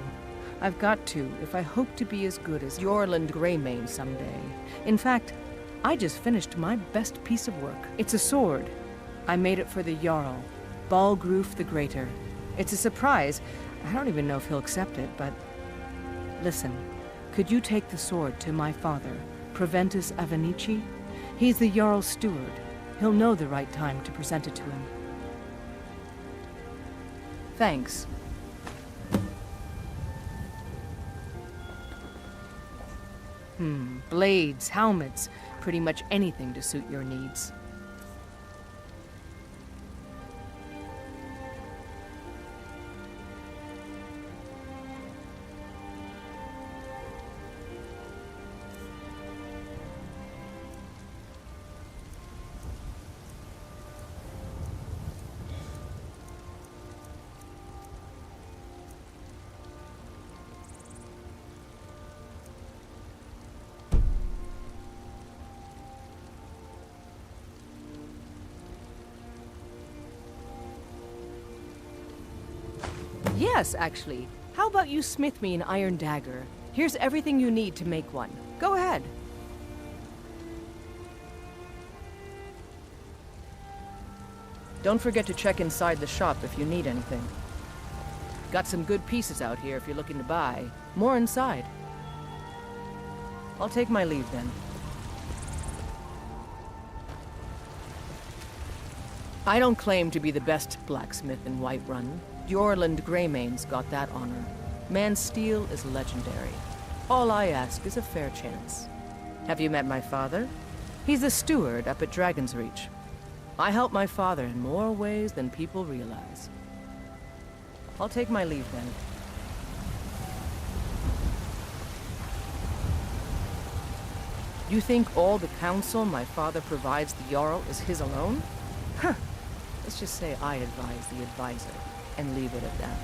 I've got to, if I hope to be as good as Jorland Greymane someday. In fact, I just finished my best piece of work. It's a sword. I made it for the Jarl, Balgroof the Greater. It's a surprise. I don't even know if he'll accept it, but... Listen, could you take the sword to my father, Proventus Avenici? He's the Jarl's steward. He'll know the right time to present it to him. Thanks. Blades, helmets, pretty much anything to suit your needs. Yes, actually. How about you smith me an iron dagger? Here's everything you need to make one. Go ahead. Don't forget to check inside the shop if you need anything. Got some good pieces out here if you're looking to buy. More inside. I'll take my leave then. I don't claim to be the best blacksmith in Whiterun. Jorland Greymane's got that honor. Man's steel is legendary. All I ask is a fair chance. Have you met my father? He's the steward up at Dragon's Reach. I help my father in more ways than people realize. I'll take my leave then. You think all the counsel my father provides the Jarl is his alone? Huh. Let's just say I advise the advisor, and leave it at that.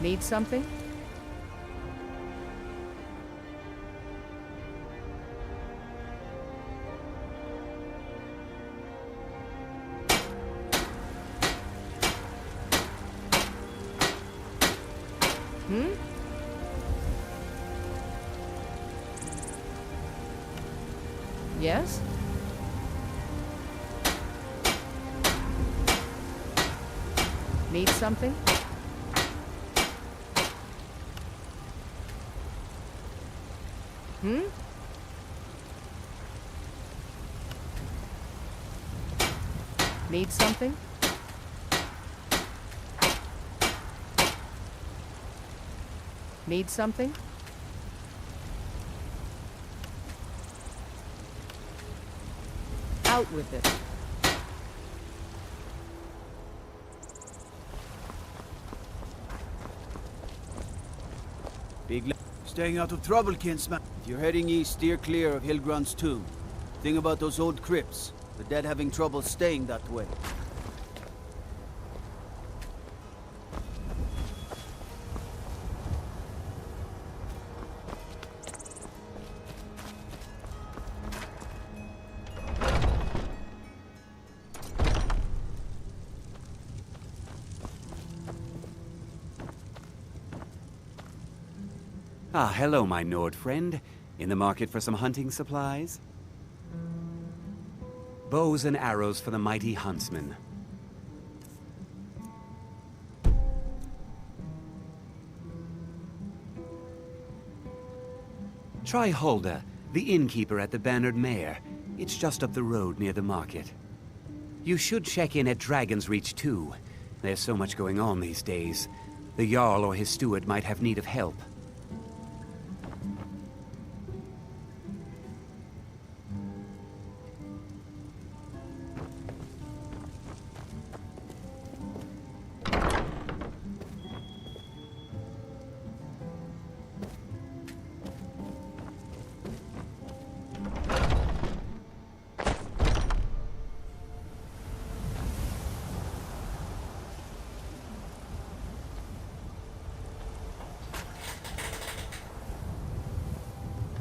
Need something? Yes? Need something? Need something? Need something? Out with it. Staying out of trouble, kinsman. If you're heading east, steer clear of Hilgrun's tomb. Thing about those old crypts. The dead having trouble staying that way. Ah, hello, my Nord friend. In the market for some hunting supplies? Bows and arrows for the mighty huntsman. Try Hulda, the innkeeper at the Bannered Mare. It's just up the road near the market. You should check in at Dragon's Reach too. There's so much going on these days. The Jarl or his steward might have need of help.